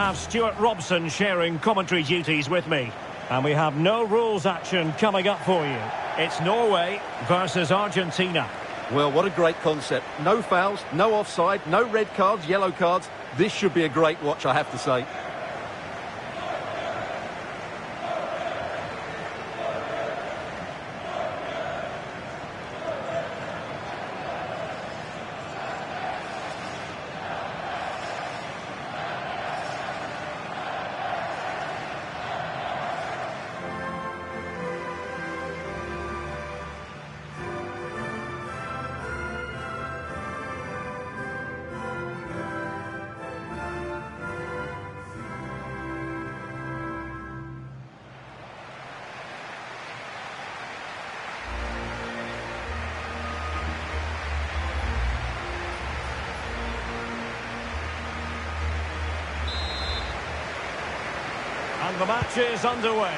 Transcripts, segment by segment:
have Stuart Robson sharing commentary duties with me. And we have no rules action coming up for you. It's Norway versus Argentina. Well, what a great concept. No fouls, no offside, no red cards, yellow cards. This should be a great watch, I have to say. And the match is underway.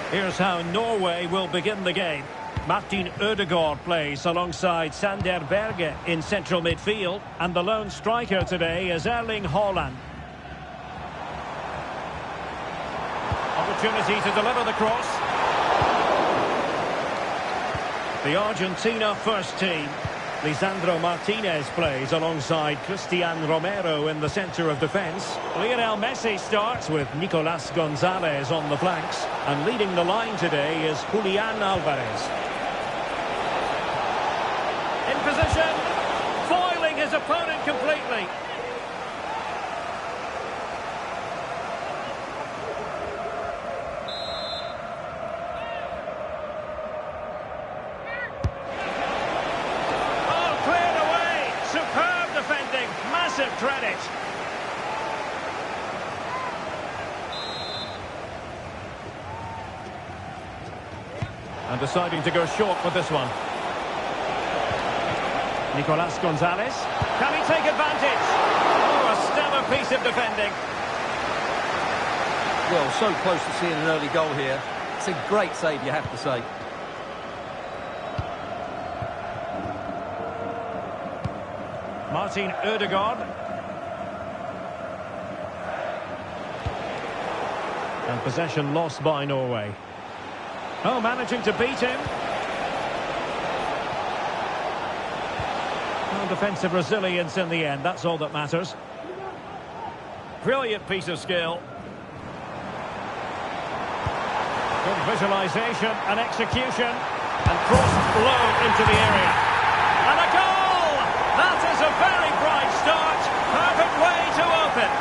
Here's how Norway will begin the game. Martin Ødegaard plays alongside Sander Berge in central midfield. And the lone striker today is Erling Haaland. Opportunity to deliver the cross. The Argentina first team. Lisandro Martinez plays alongside Cristian Romero in the centre of defence. Lionel Messi starts with Nicolas Gonzalez on the flanks. And leading the line today is Julian Alvarez. In position, foiling his opponent completely. Massive credit. And deciding to go short with this one. Nicolas Gonzalez. Can he take advantage? Oh, a stellar piece of defending. Well, so close to seeing an early goal here. It's a great save, you have to say. Martin Ødegaard. And possession lost by Norway. Oh, managing to beat him. Well, defensive resilience in the end, that's all that matters. Brilliant piece of skill. Good visualisation and execution. And crossed low into the area. And a goal! That is a very bright start. Perfect way to open.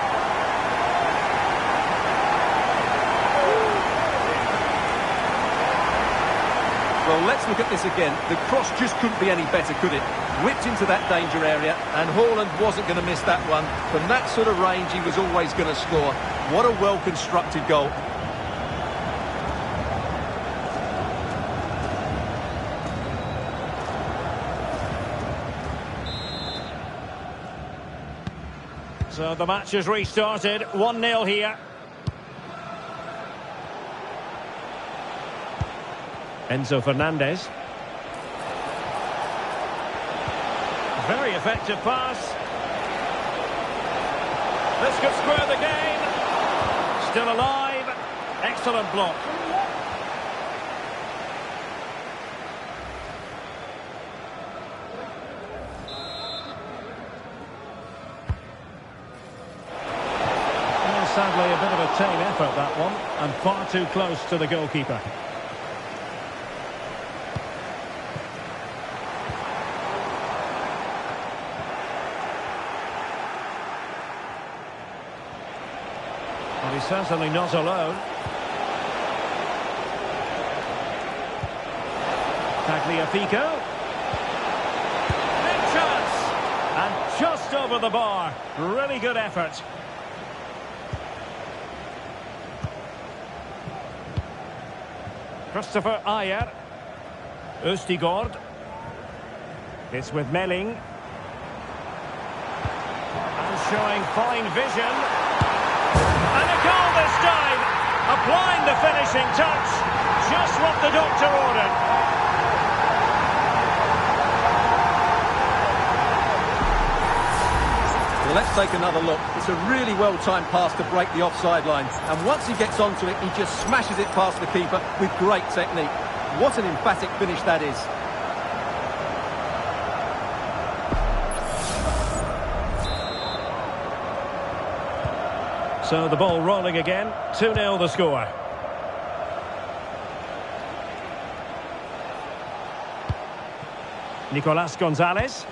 Well, let's look at this again. The cross just couldn't be any better, could it? Whipped into that danger area, and Haaland wasn't going to miss that one. From that sort of range, he was always going to score. What a well-constructed goal. So the match is restarted, 1-0 here. Enzo Fernandez. Very effective pass. This could square the game. Still alive. Excellent block. Sadly, a bit of a tame effort, that one, and far too close to the goalkeeper. Well, he's certainly not alone. Tagliafico. Big chance! And just over the bar. Really good effort. Christopher Ayer. Østigård. It's with Melling. And showing fine vision. And a goal this time. Applying the finishing touch. Just what the doctor ordered. Well, let's take another look. It's a really well-timed pass to break the offside line. And once he gets onto it, he just smashes it past the keeper with great technique. What an emphatic finish that is. So the ball rolling again. 2-0 the score. Nicolas Gonzalez.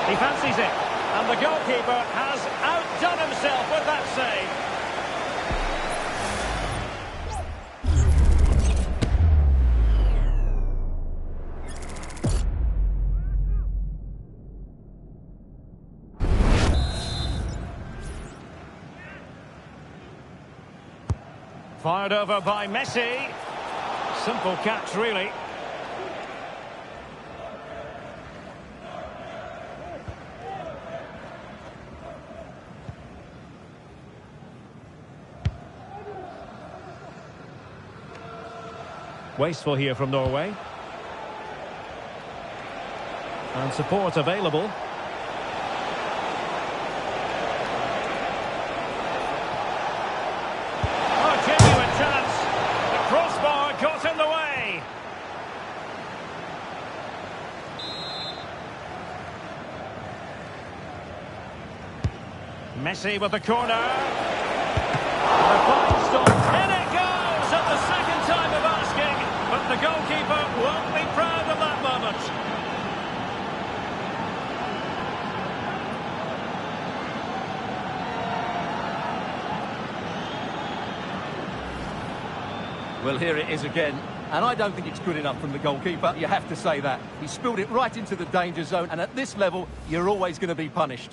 He fancies it. And the goalkeeper has outdone himself with that save. Fired over by Messi. Simple catch, really. Wasteful here from Norway. And support available. Oh, genuine chance. The crossbar got in the way. Messi with the corner. And a fine stop. In it goes at the second time of asking. But the goalkeeper won't be proud of that moment. Well, here it is again. And I don't think it's good enough from the goalkeeper. You have to say that. He spilled it right into the danger zone. And at this level, you're always going to be punished.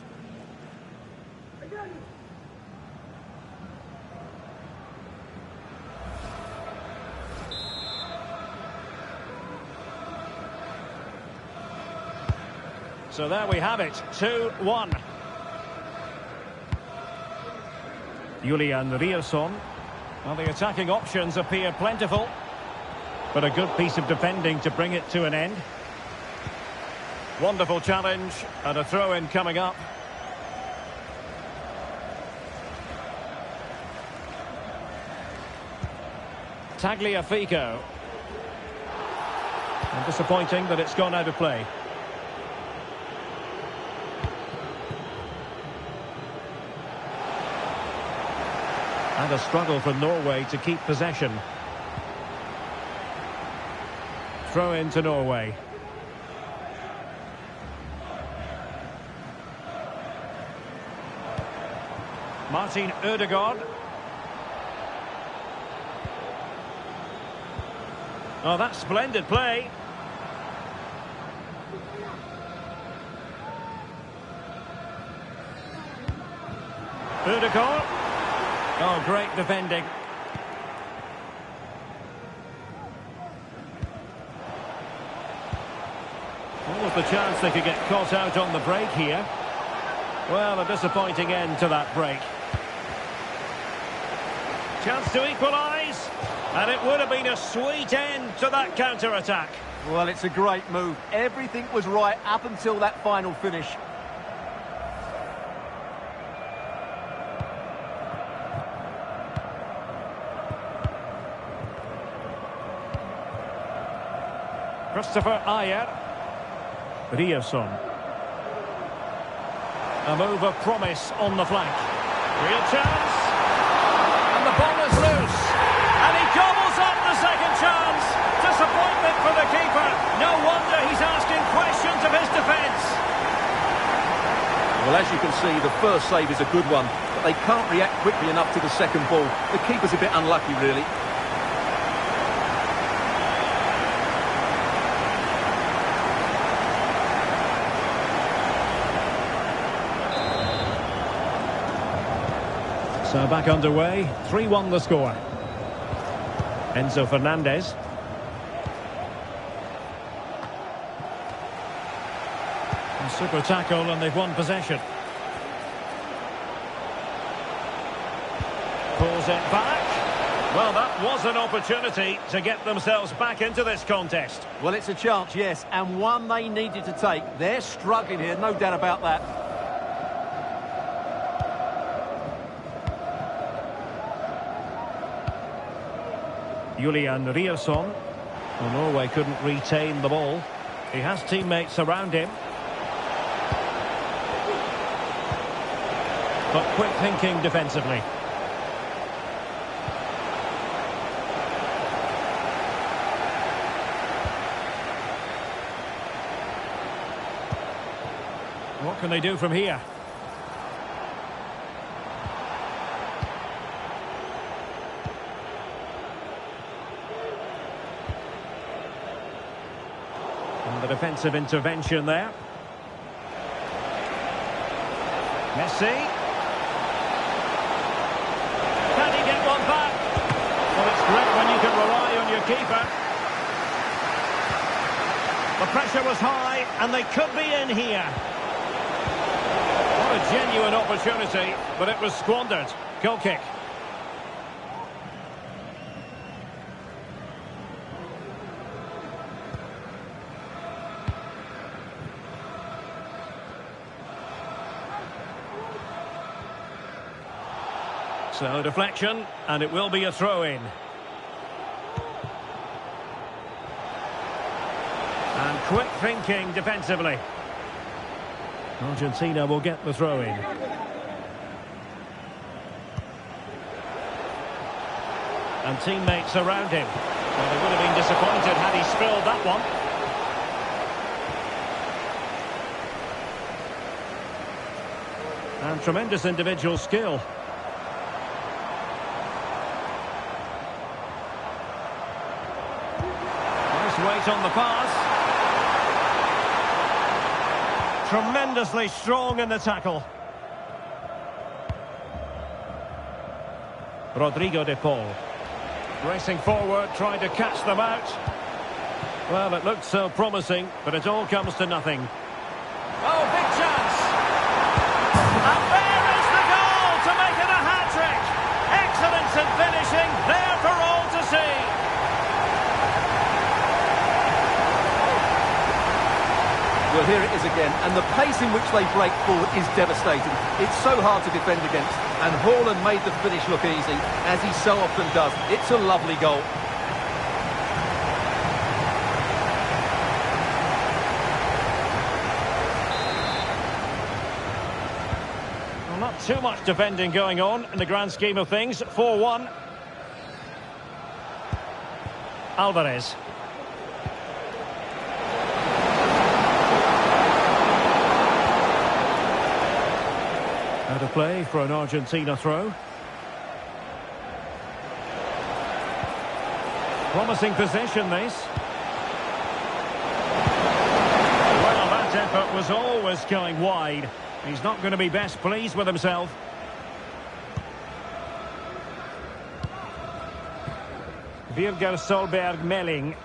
So there we have it, 2-1. Julian Rierson. Well, the attacking options appear plentiful, but a good piece of defending to bring it to an end. Wonderful challenge, and a throw-in coming up. Tagliafico. And disappointing that it's gone out of play. And a struggle for Norway to keep possession. Throw in to Norway. Martin Ødegaard. Oh, that's splendid play. Ødegaard. Oh, great defending. What was the chance they could get caught out on the break here? Well, a disappointing end to that break. Chance to equalise. And it would have been a sweet end to that counter-attack. Well, it's a great move. Everything was right up until that final finish. Christopher Ayer. Rierson. A move of promise on the flank. Real chance. And the ball is loose. And he gobbles up the second chance. Disappointment for the keeper. No wonder he's asking questions of his defence. Well, as you can see, the first save is a good one, but they can't react quickly enough to the second ball. The keeper's a bit unlucky, really. So back underway, 3-1 the score. Enzo Fernandez. A super tackle and they've won possession. Pulls it back. Well, that was an opportunity to get themselves back into this contest. Well, it's a chance, yes, and one they needed to take. They're struggling here, no doubt about that. Julian Rierson. Well, Norway couldn't retain the ball. He has teammates around him. But quick thinking defensively. What can they do from here? And the defensive intervention there. Messi. Can he get one back? Well, it's great when you can rely on your keeper. The pressure was high, and they could be in here. What a genuine opportunity, but it was squandered. Goal kick. So deflection, and it will be a throw-in. And quick thinking defensively. Argentina will get the throw-in. And teammates around him. Well, they would have been disappointed had he spilled that one. And tremendous individual skill. Nice weight on the pass. Tremendously strong in the tackle. Rodrigo de Paul. Racing forward, trying to catch them out. Well, it looked so promising, but it all comes to nothing. Oh, big chance! And there is the goal to make it a hat-trick! Excellence in finishing, there for all to see! Well, here it is again, and the pace in which they break forward is devastating. It's so hard to defend against, and Haaland made the finish look easy, as he so often does. It's a lovely goal. Well, not too much defending going on in the grand scheme of things. 4-1. Alvarez. Out of play for an Argentina throw. Promising position, this. Well, that effort was always going wide. He's not going to be best pleased with himself. Birger Solberg Melling.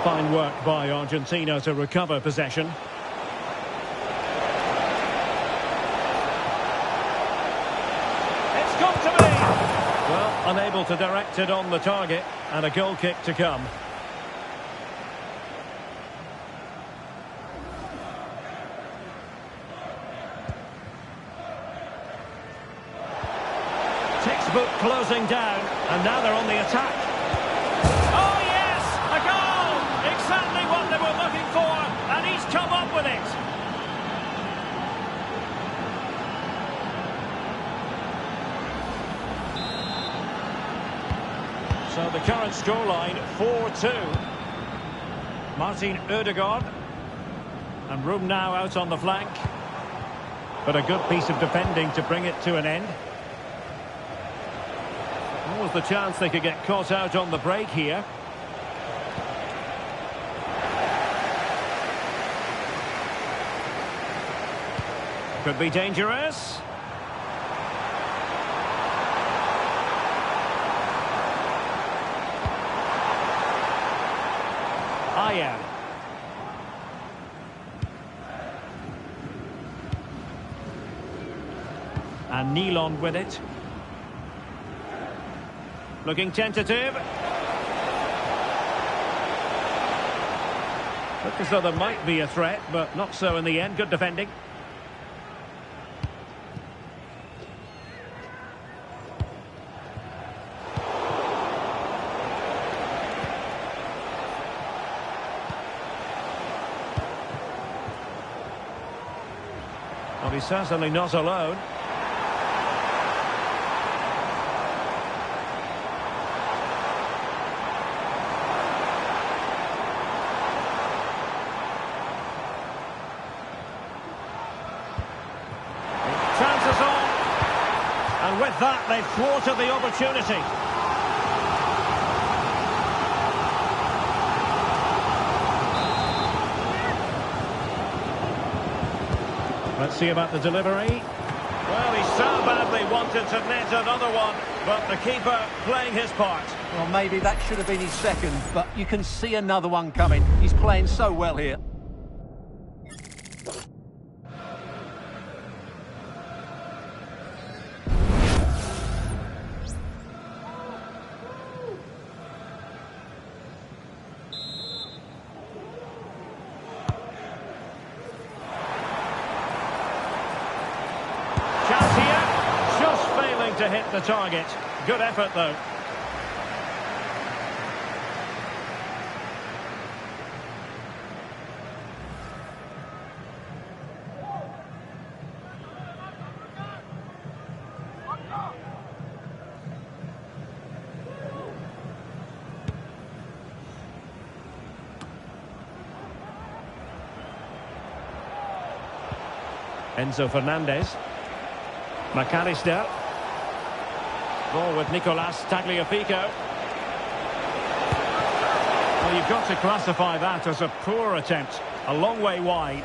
Fine work by Argentina to recover possession. It's come to be! Well, unable to direct it on the target, and a goal kick to come. Textbook closing down, and now they're on the attack. Oh yes! A goal! Exactly what they were looking for, and he's come up with it. So the current scoreline, 4-2. Martin Ødegaard. And room now out on the flank. But a good piece of defending to bring it to an end. What was the chance they could get caught out on the break here? Could be dangerous. Aya. And Nilon with it. Looking tentative. Looked as though there might be a threat, but not so in the end. Good defending. Well, he's certainly not alone. Chances on. And with that, they've thwarted the opportunity. Let's see about the delivery. Well, he so badly wanted to net another one, but the keeper playing his part. Well, maybe that should have been his second, but you can see another one coming. He's playing so well here. To hit the target. Good effort, though. Enzo Fernandez. McAllister. Ball with Nicolas Tagliafico. Well, you've got to classify that as a poor attempt. A long way wide.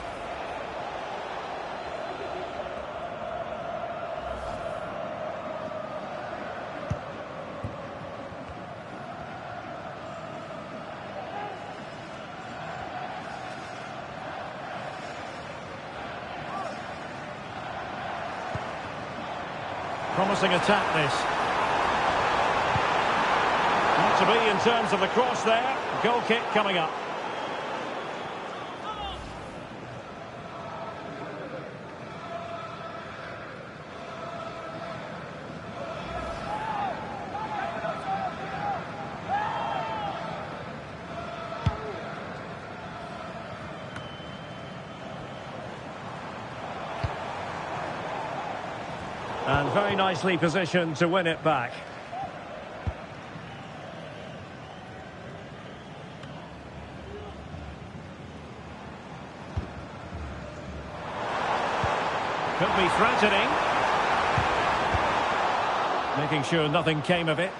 Promising attack, this. Not to be in terms of the cross there. Goal kick coming up. And very nicely positioned to win it back. Could be threatening. Making sure nothing came of it.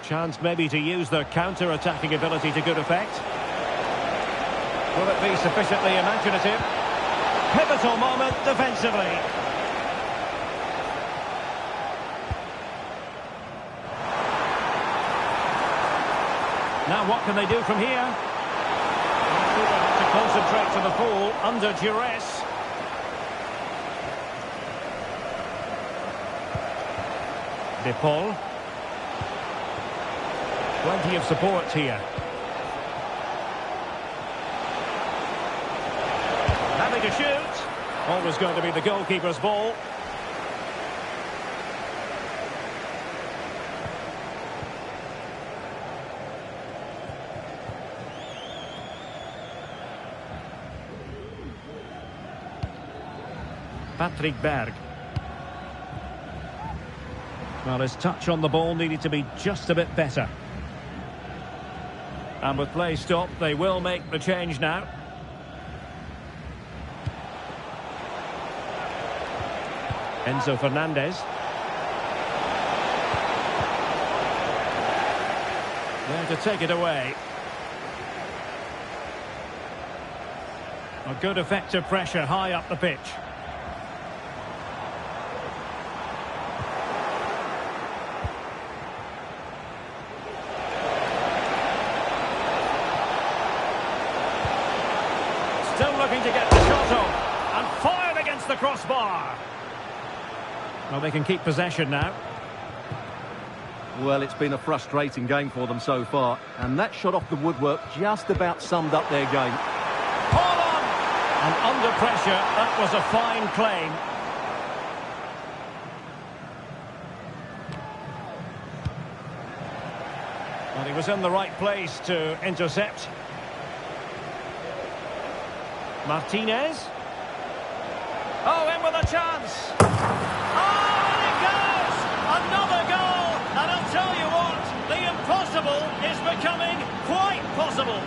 Chance maybe to use their counter-attacking ability to good effect. Will it be sufficiently imaginative? Pivotal moment defensively. Now what can they do from here? They have to concentrate to the full under duress. De Paul. Plenty of support here. Having to shoot. Always going to be the goalkeeper's ball. Patrick Berg. Well, his touch on the ball needed to be just a bit better. And with play stopped, they will make the change now. Enzo Fernandez. There to take it away. A good effective pressure high up the pitch. Still looking to get the shot off. And fired against the crossbar. Well, they can keep possession now. Well, it's been a frustrating game for them so far. And that shot off the woodwork just about summed up their game. Hold on! And under pressure, that was a fine claim. Well, he was in the right place to intercept. Martinez. Oh, in with a chance. Oh, and it goes! Another goal! And I'll tell you what, the impossible is becoming quite possible.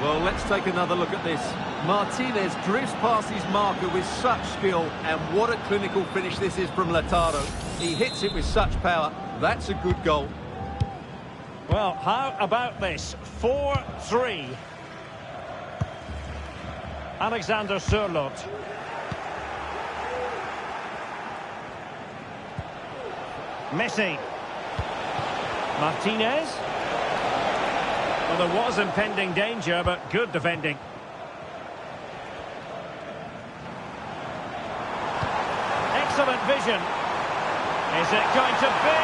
Well, let's take another look at this. Martinez drifts past his marker with such skill, and what a clinical finish this is from Lautaro. He hits it with such power. That's a good goal. Well, how about this? 4-3. Alexander Sørloth. Messi. Martinez. Well, there was impending danger, but good defending. Excellent vision. Is it going to be?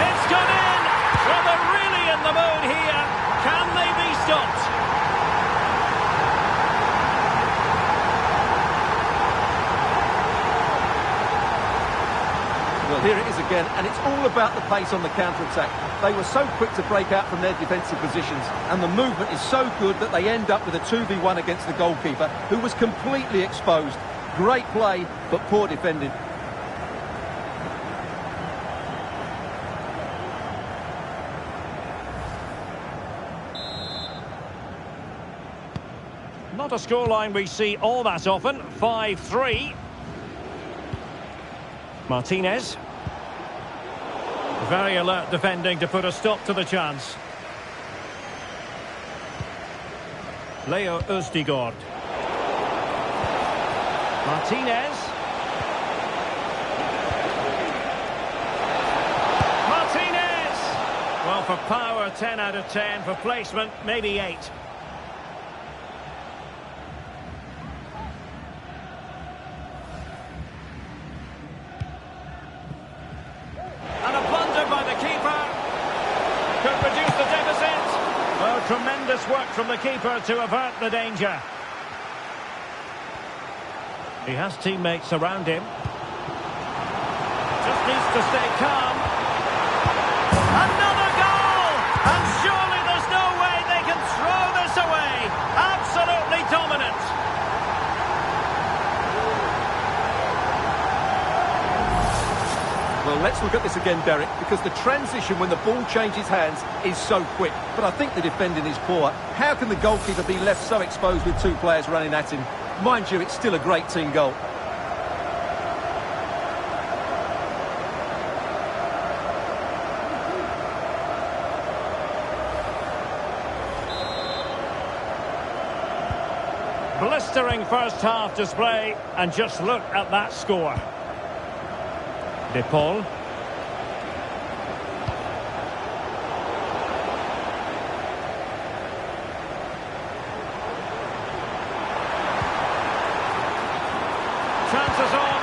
It's gone in! Well, they're really in the mood here. Can they be stopped? Well, here it is again, and it's all about the pace on the counter-attack. They were so quick to break out from their defensive positions, and the movement is so good that they end up with a 2v1 against the goalkeeper, who was completely exposed. Great play, but poor defending. Not a scoreline we see all that often. 5-3. Martinez. Very alert defending to put a stop to the chance. Leo Østigård. Martinez. Martinez! Well, for power, 10 out of 10. For placement, maybe 8. Tremendous work from the keeper to avert the danger. He has teammates around him. Just needs to stay calm. Another goal! And surely there's no way they can throw this away. Absolutely dominant. Well, let's look at this again, Derek, because the transition when the ball changes hands is so quick. But I think the defending is poor. How can the goalkeeper be left so exposed with two players running at him? Mind you, it's still a great team goal. Blistering first half display, and just look at that score. De Paul. Chances on.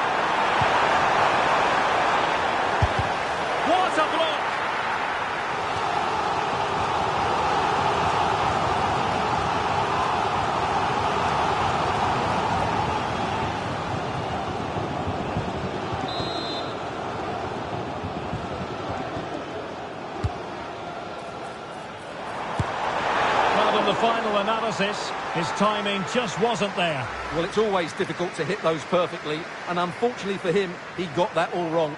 What a block! The final analysis, his timing just wasn't there. Well, it's always difficult to hit those perfectly, and unfortunately for him, he got that all wrong.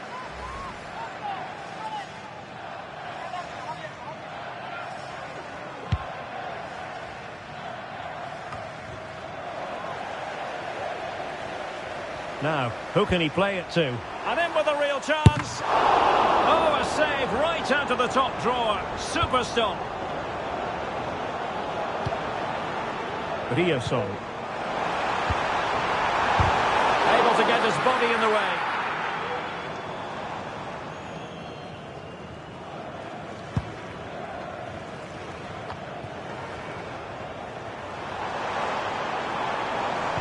Now, who can he play it to? And in with a real chance. Oh, a save right out of the top drawer. Super stop. Riosol. Able to get his body in the way.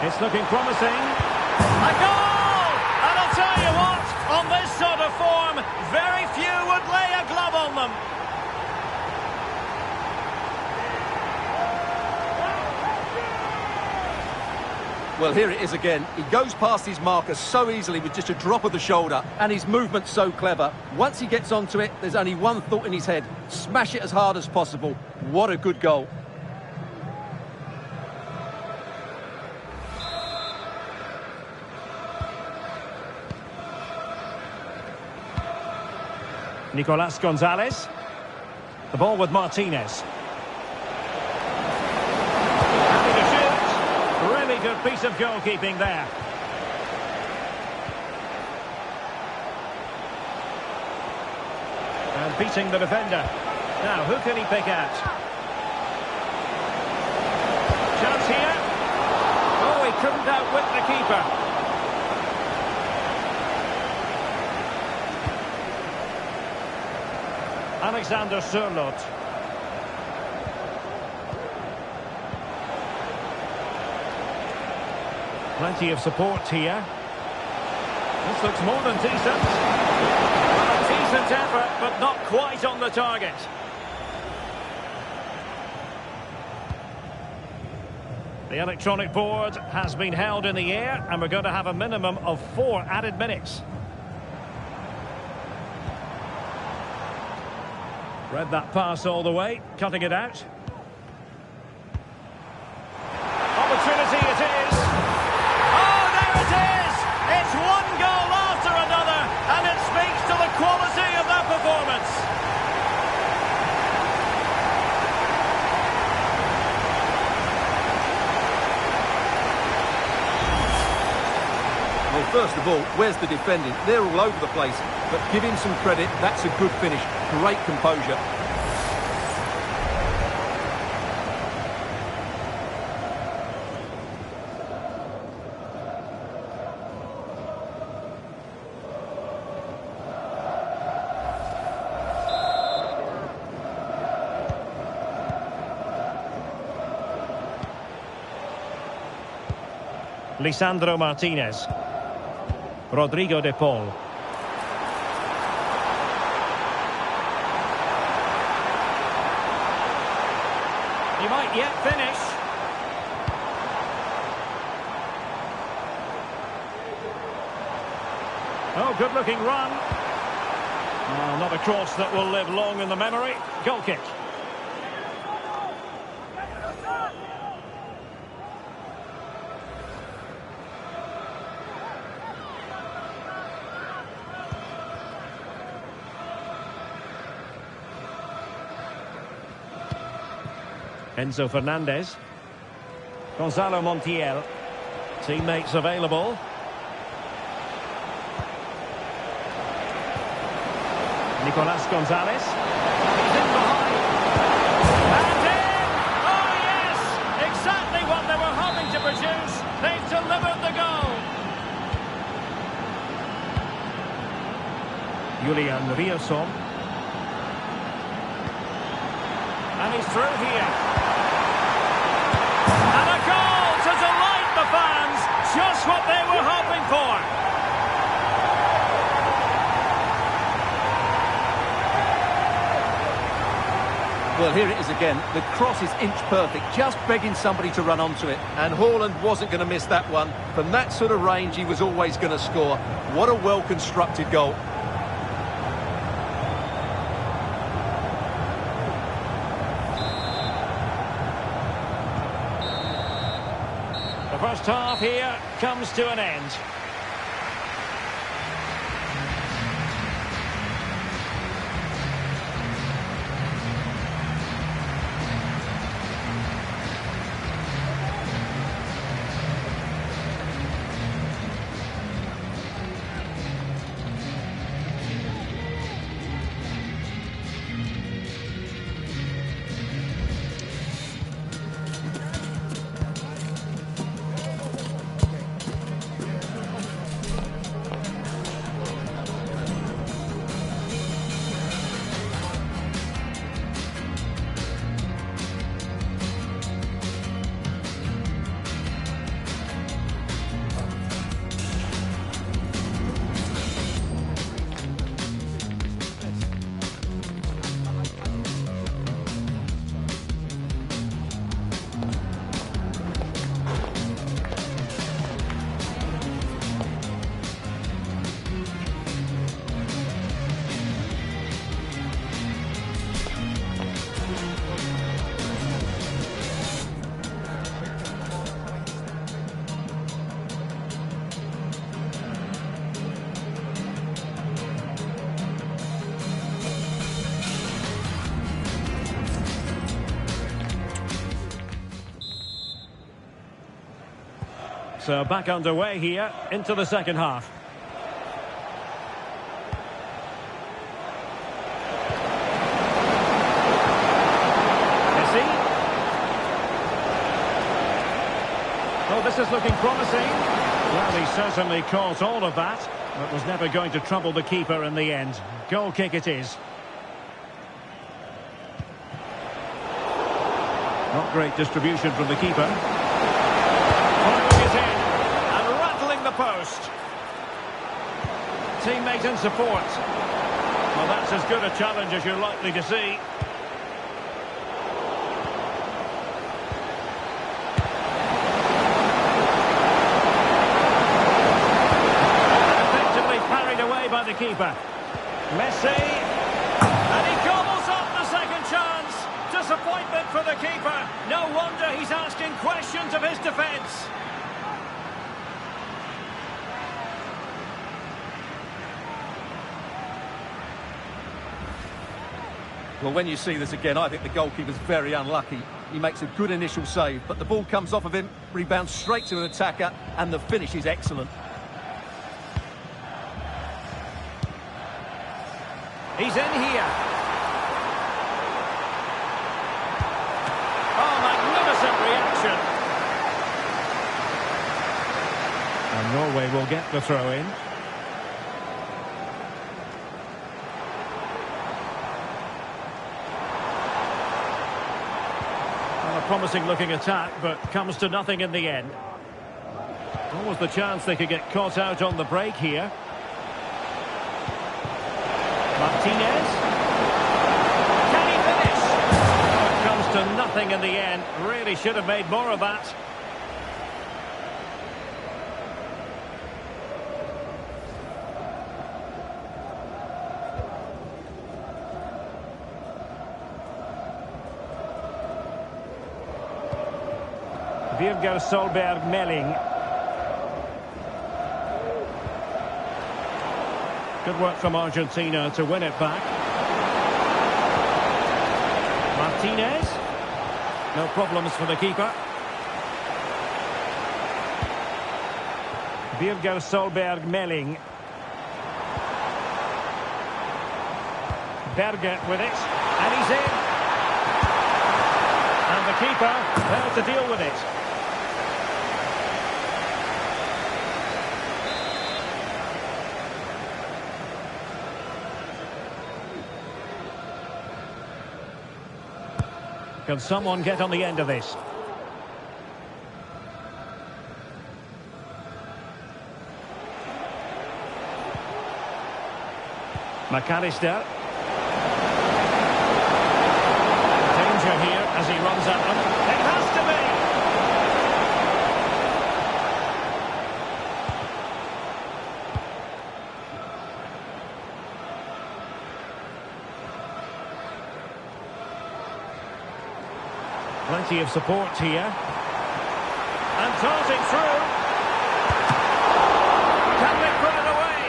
It's looking promising. A goal! And I'll tell you what, on this sort of form, very few would lay a glove on them. Well, here it is again. He goes past his marker so easily with just a drop of the shoulder, and his movement's so clever. Once he gets onto it, there's only one thought in his head. Smash it as hard as possible. What a good goal. Nicolas Gonzalez. The ball with Martinez. Happy to shoot. Really good piece of goalkeeping there. And beating the defender. Now, who can he pick out? Chance here. Oh, he couldn't outwit the keeper. Alexander Sørloth. Plenty of support here. This looks more than decent. Well, a decent effort, but not quite on the target. The electronic board has been held in the air, and we're going to have a minimum of 4 added minutes. Read that pass all the way, cutting it out. Opportunity it is. Oh, there it is! It's one goal after another, and it speaks to the quality of that performance. Well, first of all, where's the defending? They're all over the place, but give him some credit. That's a good finish. Great composure. Lisandro Martinez. Rodrigo de Paul. He might yet finish. Oh, good-looking run. Oh, not a cross that will live long in the memory. Goal kick. Enzo Fernandez. Gonzalo Montiel. Teammates available. Nicolas Gonzalez. He's in behind. And in! Oh, yes! Exactly what they were hoping to produce. They've delivered the goal. Julian Rierson. And he's through here. And a goal to delight the fans. Just what they were hoping for. Well, here it is again. The cross is inch perfect, just begging somebody to run onto it. And Haaland wasn't going to miss that one. From that sort of range, he was always going to score. What a well-constructed goal. The first half here comes to an end. So back underway here into the second half. Well, this is looking promising. Well, he certainly caught all of that, but was never going to trouble the keeper in the end. Goal kick it is. Not great distribution from the keeper. Following it in and rattling the post. Teammate in support. Well, that's as good a challenge as you're likely to see. By the keeper. Messi, and he gobbles up the second chance. Disappointment for the keeper. No wonder he's asking questions of his defence. Well, when you see this again, I think the goalkeeper's very unlucky. He makes a good initial save, but the ball comes off of him, rebounds straight to an attacker, and the finish is excellent. He's in here. Oh, magnificent reaction. And Norway will get the throw in. Well, a promising looking attack, but comes to nothing in the end. What was the chance they could get caught out on the break here? Martinez. Can he finish? Oh, it comes to nothing in the end. Really should have made more of that. Birger Solberg Melling. Good work from Argentina to win it back. Martinez. No problems for the keeper. Birger Solberg Melling. Berger with it. And he's in. And the keeper there to deal with it. Can someone get on the end of this? McAllister. Danger here as he runs at them. It has to be! Plenty of support here. And darting through. Can they put it away?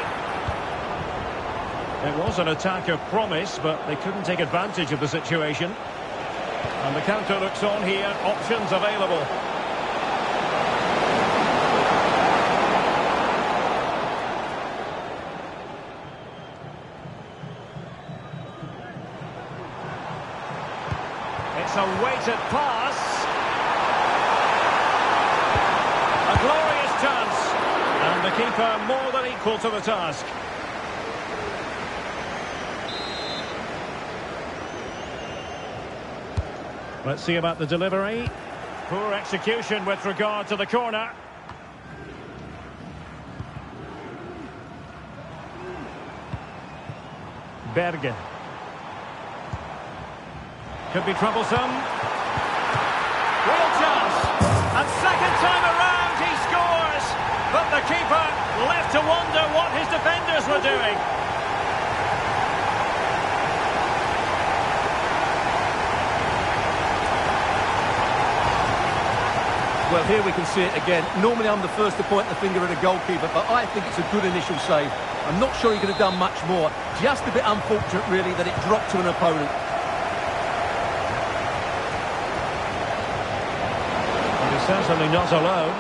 It was an attack of promise, but they couldn't take advantage of the situation. And the counter looks on here. Options available. It's a weighted pass. A glorious chance. And the keeper more than equal to the task. Let's see about the delivery. Poor execution with regard to the corner. Berger. Could be troublesome. Real chance. And second time around he scores. But the keeper left to wonder what his defenders were doing. Well, here we can see it again. Normally I'm the first to point the finger at a goalkeeper, but I think it's a good initial save. I'm not sure he could have done much more. Just a bit unfortunate, really, that it dropped to an opponent. Certainly not alone.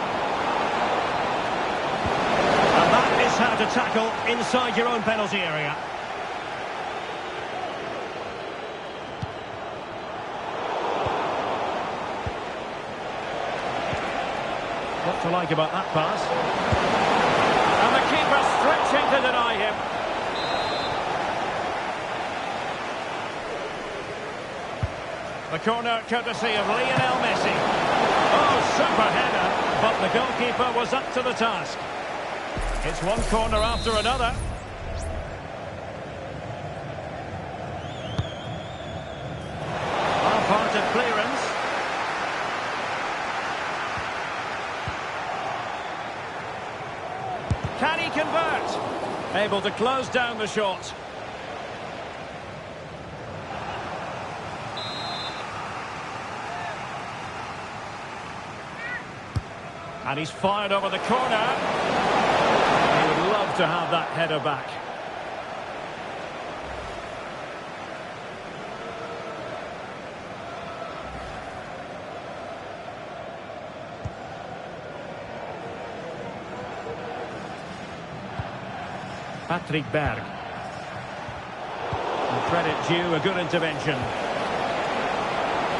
how to tackle inside your own penalty area. What to like about that pass? And the keeper stretching to deny him. The corner courtesy of Lionel Messi. Oh, super header, but the goalkeeper was up to the task. It's one corner after another. Half-hearted clearance. Can he convert? Able to close down the shot. And he's fired over the corner. He would love to have that header back. Patrick Berg. And credit due, a good intervention.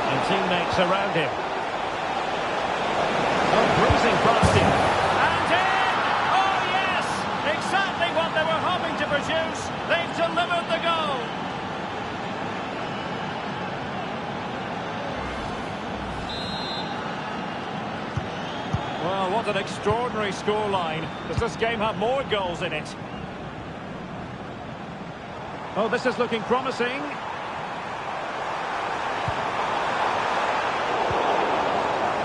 And teammates around him. Bruising past him. And in! Oh, yes! Exactly what they were hoping to produce. They've delivered the goal. Well, what an extraordinary scoreline. Does this game have more goals in it? Oh, this is looking promising.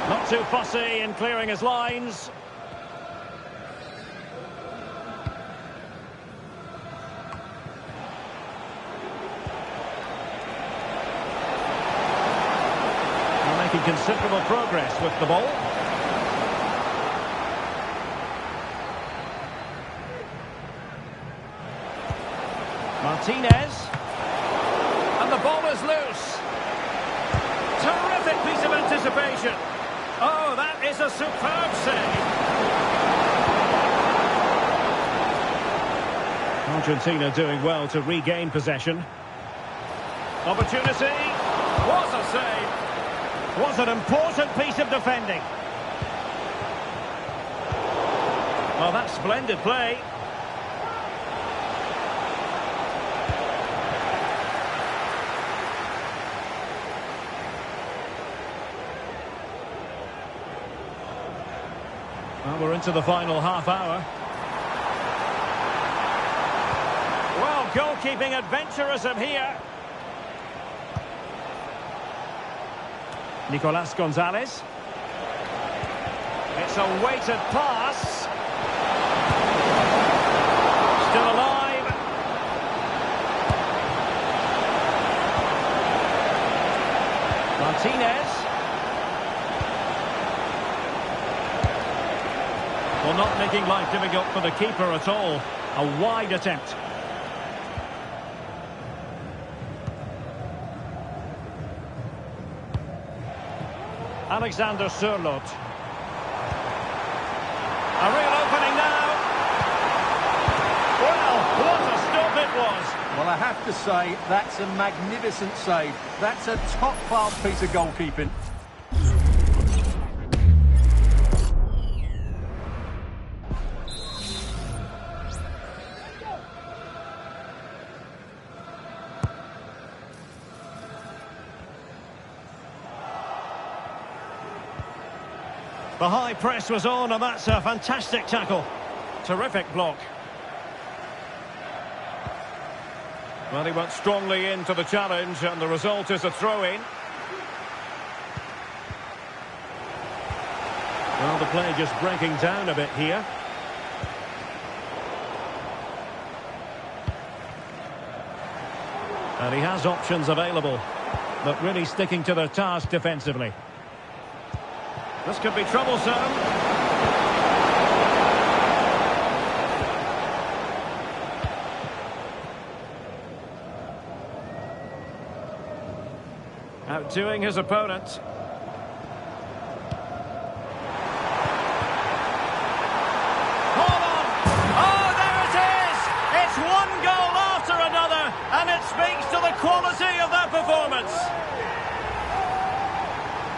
Not too fussy in clearing his lines. They're making considerable progress with the ball. Martinez. And the ball is loose. Terrific piece of anticipation. Oh, that is a superb save. Argentina doing well to regain possession. Opportunity. What a save. Was an important piece of defending. Oh, that's splendid play. Well, we're into the final half hour. Well, goalkeeping adventurism here. Nicolas Gonzalez. It's a weighted pass. Still alive. Martinez. Well, not making life difficult for the keeper at all. A wide attempt. Alexander Sørloth. A real opening now. Well, what a stop it was. Well, I have to say, that's a magnificent save. That's a top-class piece of goalkeeping. The high press was on, and that's a fantastic tackle. Terrific block. Well, he went strongly into the challenge, and the result is a throw-in. Well, the play just breaking down a bit here. And he has options available, but really sticking to their task defensively. This could be troublesome. Outdoing his opponent. Hold on! Oh, there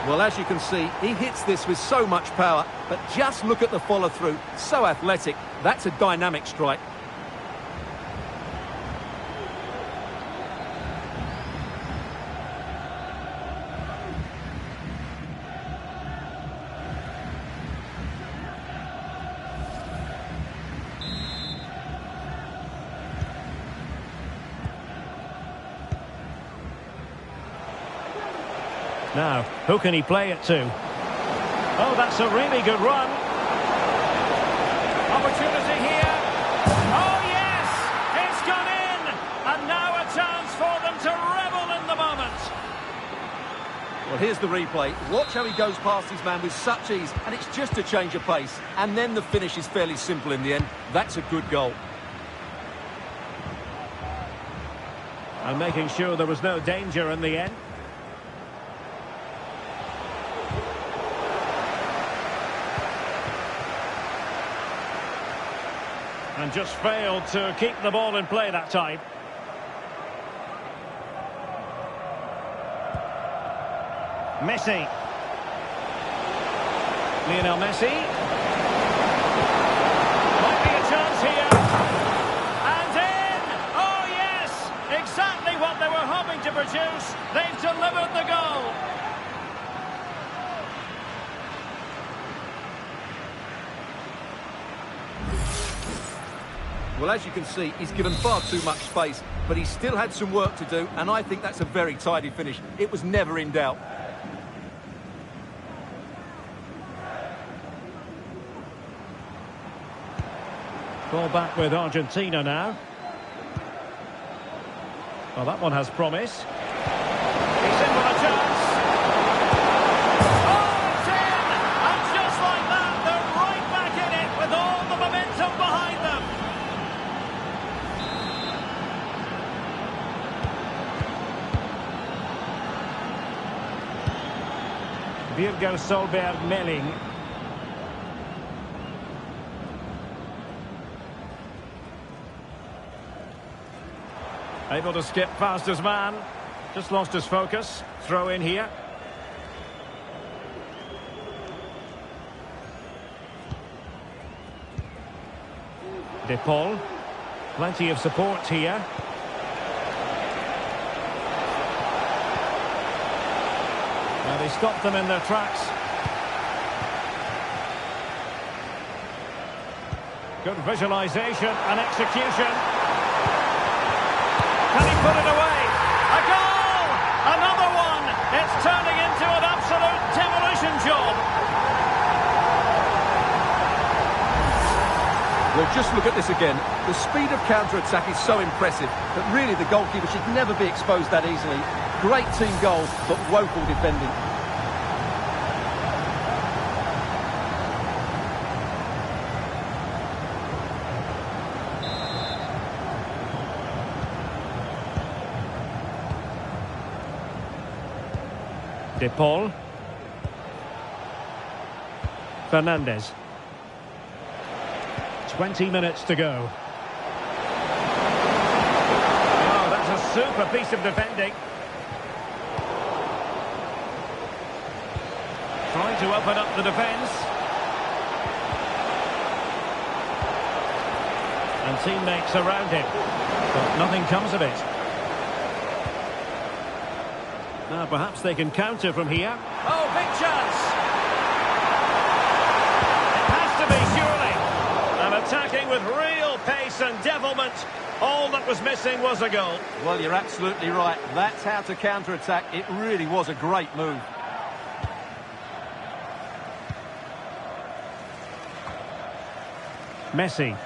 Well, as you can see, he hits this with so much power, but just look at the follow-through. So athletic. That's a dynamic strike. Now, who can he play it to? Oh, that's a really good run. Opportunity here. Oh, yes! It's gone in! And now a chance for them to revel in the moment. Well, here's the replay. Watch how he goes past his man with such ease, and it's just a change of pace. And then the finish is fairly simple in the end. That's a good goal. And making sure there was no danger in the end. And just failed to keep the ball in play that time. Messi. Lionel Messi. Might be a chance here. And in! Oh yes! Exactly what they were hoping to produce. They've delivered the goal. Well, as you can see, he's given far too much space, but he still had some work to do, and I think that's a very tidy finish. It was never in doubt. Ball back with Argentina now. Well, that one has promise. He's in with a chance. Oh, it's in! And just like that, they're right back in it with all the momentum behind them. Birger Solberg Melling. Able to skip past his man. Just lost his focus. Throw in here. De Paul. Plenty of support here. Now they stopped them in their tracks. Good visualisation and execution. Can he put it away? A goal! Another one! It's turning into an absolute demolition job. Well, just look at this again. The speed of counter-attack is so impressive that really the goalkeeper should never be exposed that easily. Great team goal, but woeful defending. De Paul. Fernandez. 20 minutes to go. Oh, that's a super piece of defending. Trying to open up the defence. And teammates around him. But nothing comes of it. Now perhaps they can counter from here. Oh, big chance! It has to be, surely. And attacking with real pace and devilment. All that was missing was a goal. Well, you're absolutely right. That's how to counter-attack. It really was a great move. Messi.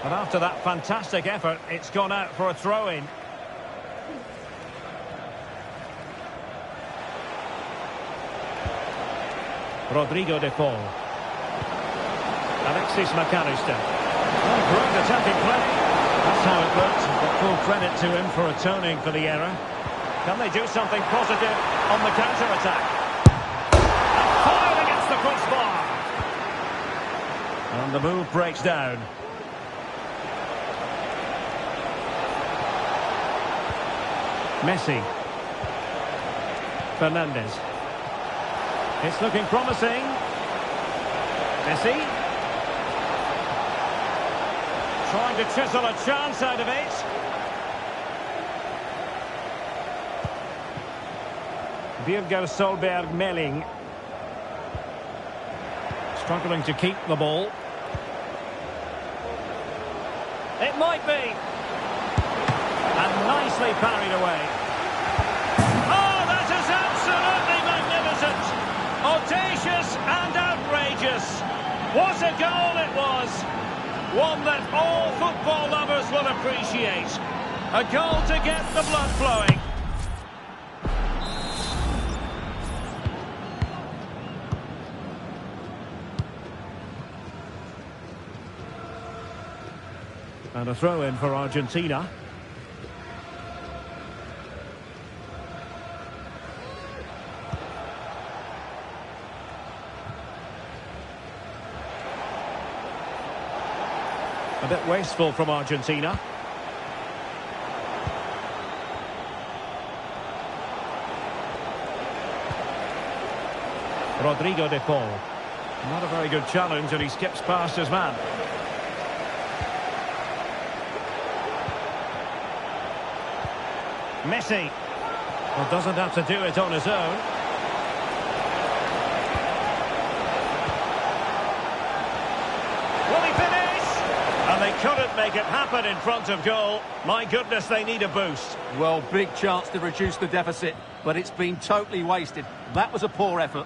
And after that fantastic effort, it's gone out for a throw-in. Rodrigo de Paul. Alexis McAllister. Oh, great attacking play. That's how it looked. But full credit to him for atoning for the error. Can they do something positive on the counter-attack? Fired against the crossbar. And the move breaks down. Messi. Fernandez. It's looking promising. Messi. Trying to chisel a chance out of it. Birger Solberg Melling. Struggling to keep the ball. It might be. And nicely parried away. Oh, that is absolutely magnificent. Audacious and outrageous. What a goal it was. One that all football lovers will appreciate. A goal to get the blood flowing. And a throw-in for Argentina. A bit wasteful from Argentina. Rodrigo de Paul. Not a very good challenge, and he skips past his man. Messi. Well, doesn't have to do it on his own. Will he finish? And they couldn't make it happen in front of goal. My goodness, they need a boost. Well, big chance to reduce the deficit, but it's been totally wasted. That was a poor effort.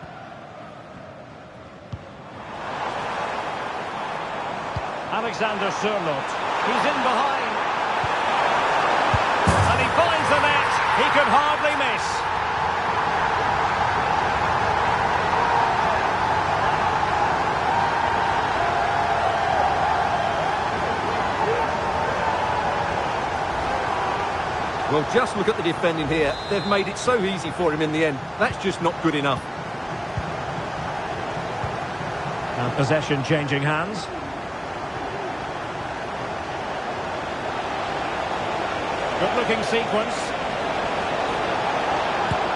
Alexander Sørloth. He's in behind. And he finds the net. He could hardly miss. Well, just look at the defending here. They've made it so easy for him in the end. That's just not good enough. And possession changing hands. Good-looking sequence.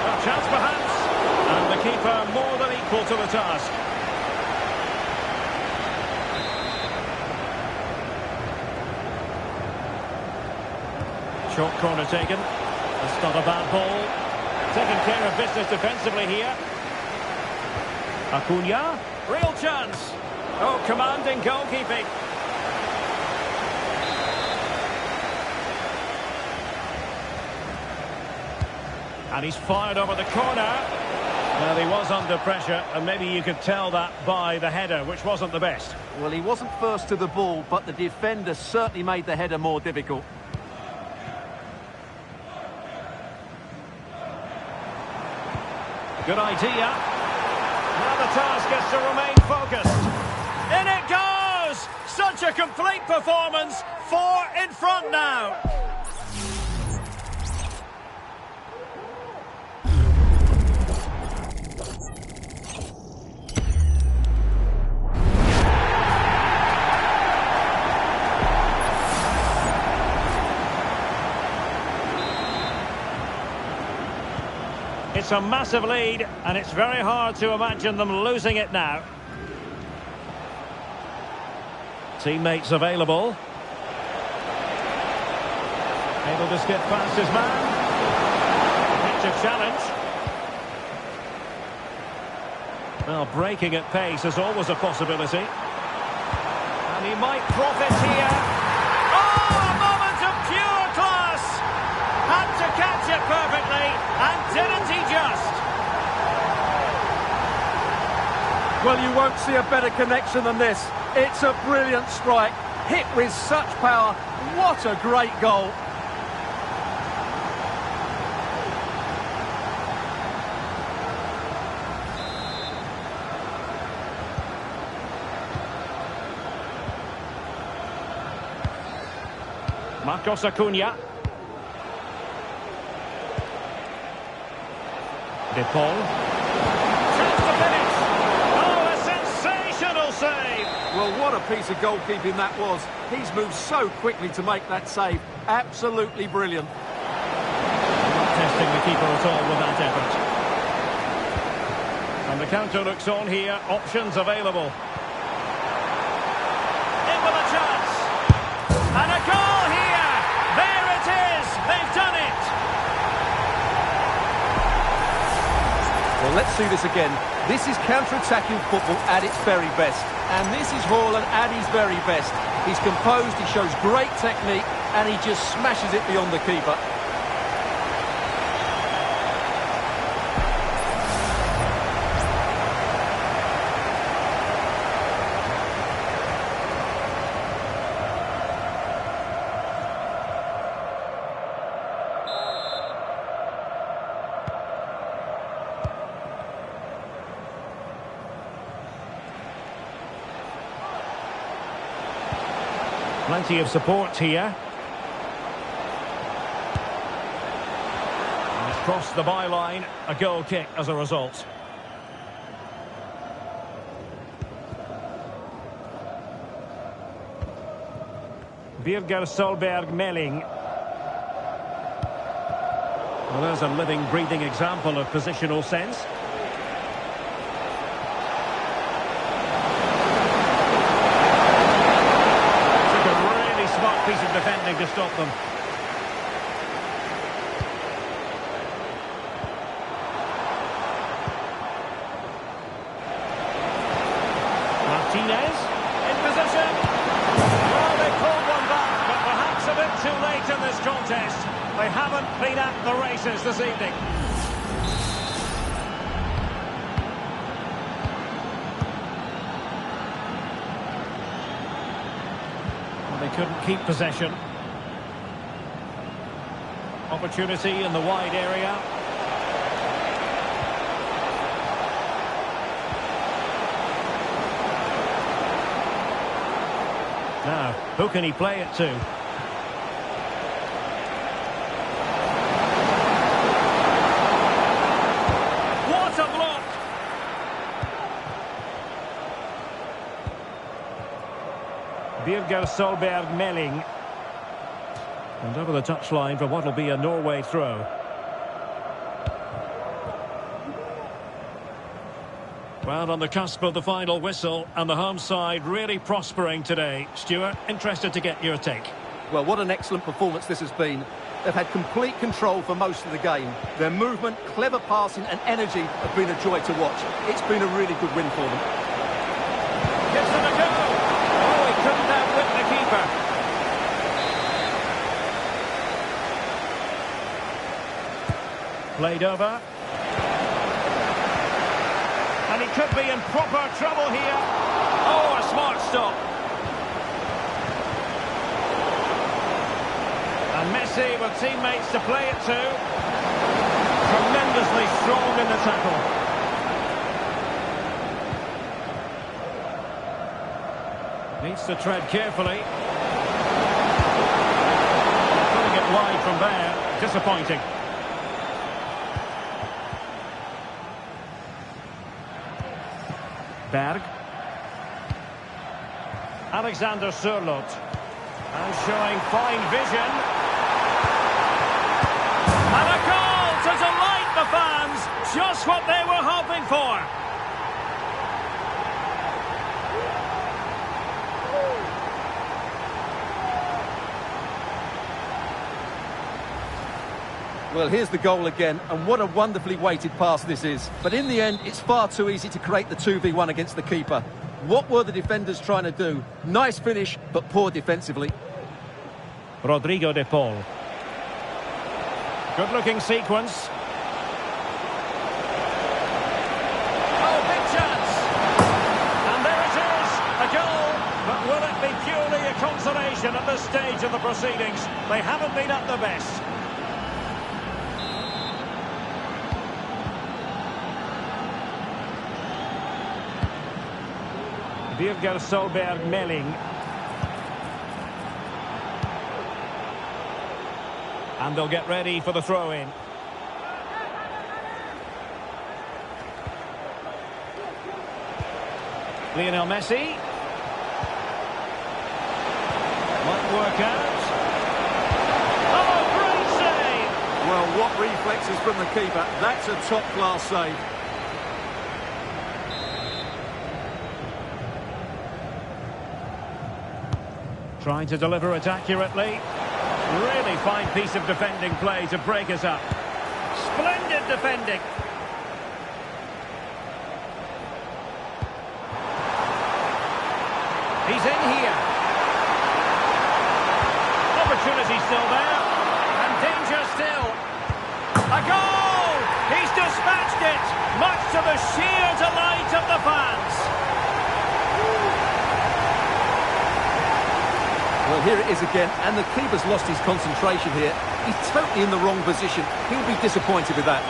A chance perhaps. And the keeper more than equal to the task. Short corner taken. That's not a bad ball. Taking care of business defensively here. Acuna. Real chance. Oh, commanding goalkeeping. And he's fired over the corner. Well, he was under pressure, and maybe you could tell that by the header, which wasn't the best. Well, he wasn't first to the ball, but the defender certainly made the header more difficult. Good idea. Now the task is to remain focused. In it goes! Such a complete performance. 4 in front now. It's a massive lead, and it's very hard to imagine them losing it now. Teammates available. Able to skip past his man. Picture challenge. Well, breaking at pace is always a possibility. And he might profit here. Oh, a moment of pure class! Had to catch it perfectly, and didn't he just? Well, you won't see a better connection than this. It's a brilliant strike, hit with such power. What a great goal. Marcos Acuna. De Paul. Chance to finish. Oh, a sensational save. Well, what a piece of goalkeeping that was. He's moved so quickly to make that save. Absolutely brilliant. trusting the keeper at all with that effort. And the counter looks on here, options available. In with a chance. And a goal here! There it is! They've done it! Well, let's see this again. This is counter-attacking football at its very best. And this is Haaland at his very best. He's composed, he shows great technique, and he just smashes it beyond the keeper. Plenty of support here. And it's crossed the byline. A goal kick as a result. Birger Solberg Melling. Well, there's a living, breathing example of positional sense. Piece of defending to stop them. Martinez in position. Well, they pulled one back, but perhaps a bit too late in this contest. They haven't been at the races this evening. They couldn't keep possession. Opportunity in the wide area. Now, who can he play it to? What a block! Birger Solberg Melling. And over the touchline for what will be a Norway throw. Well, on the cusp of the final whistle, and the home side really prospering today. Stuart, interested to get your take. Well, what an excellent performance this has been. They've had complete control for most of the game. Their movement, clever passing and energy have been a joy to watch. It's been a really good win for them. Gives them a go. Oh, he couldn't outwit the keeper. Played over. And he could be in proper trouble here. Oh, a smart stop. And Messi with teammates to play it to. Tremendously strong in the tackle. Needs to tread carefully. Putting it wide from there. Disappointing. Berg. Alexander Sørloth. And showing fine vision. And a goal to delight the fans. Just what they were hoping for. Well, here's the goal again, and what a wonderfully weighted pass this is. But in the end, it's far too easy to create the 2v1 against the keeper. What were the defenders trying to do? Nice finish, but poor defensively. Rodrigo de Paul. Good-looking sequence. Oh, big chance! And there it is, a goal. But will it be purely a consolation at this stage of the proceedings? They haven't been at their best. Birger Solberg Melling. And they'll get ready for the throw-in. Lionel Messi. Might work out. Oh, great save! Well, what reflexes from the keeper. That's a top-class save. Trying to deliver it accurately. Really fine piece of defending play to break us up. Splendid defending. He's in here. Opportunity still there. And danger still. A goal! He's dispatched it, much to the sheer delight of the fans. Well, here it is again, and the keeper's lost his concentration here. He's totally in the wrong position. He'll be disappointed with that.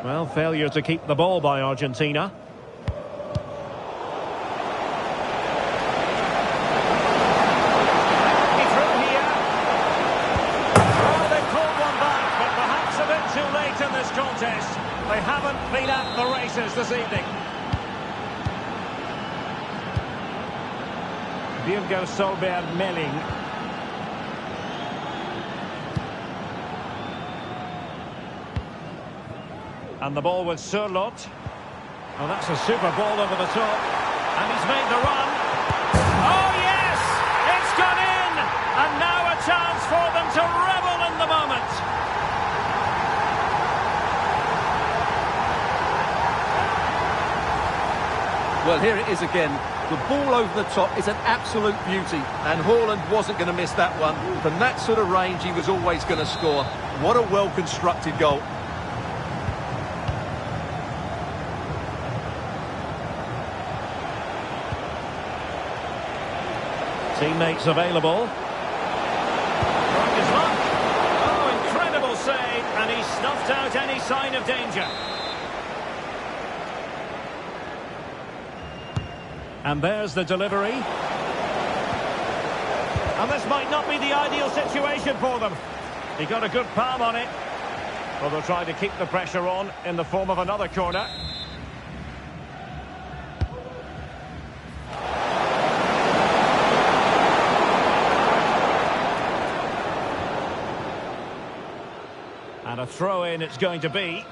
Well, failure to keep the ball by Argentina. They haven't been at the races this evening. Virgo Solberg Melling. And the ball with Surlot. Oh, that's a super ball over the top. And he's made the run. Oh, yes! It's gone in! And now a chance for them to revel in the moment. Well, here it is again. The ball over the top is an absolute beauty, and Haaland wasn't going to miss that one. From that sort of range, he was always going to score. What a well-constructed goal. Teammates available. Trying his luck. Oh, incredible save, and he snuffed out any sign of danger. And there's the delivery. And this might not be the ideal situation for them. He got a good palm on it. Well, they'll try to keep the pressure on in the form of another corner. And a throw-in it's going to be.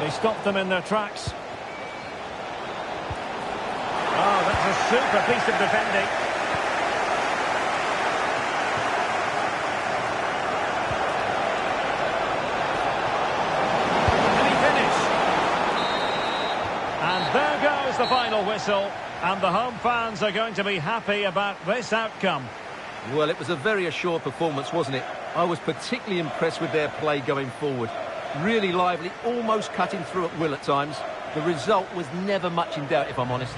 They stopped them in their tracks. Oh, that's a super piece of defending. Can he finish? And there goes the final whistle. And the home fans are going to be happy about this outcome. Well, it was a very assured performance, wasn't it? I was particularly impressed with their play going forward. Really lively, almost cutting through at will at times. The result was never much in doubt, if I'm honest.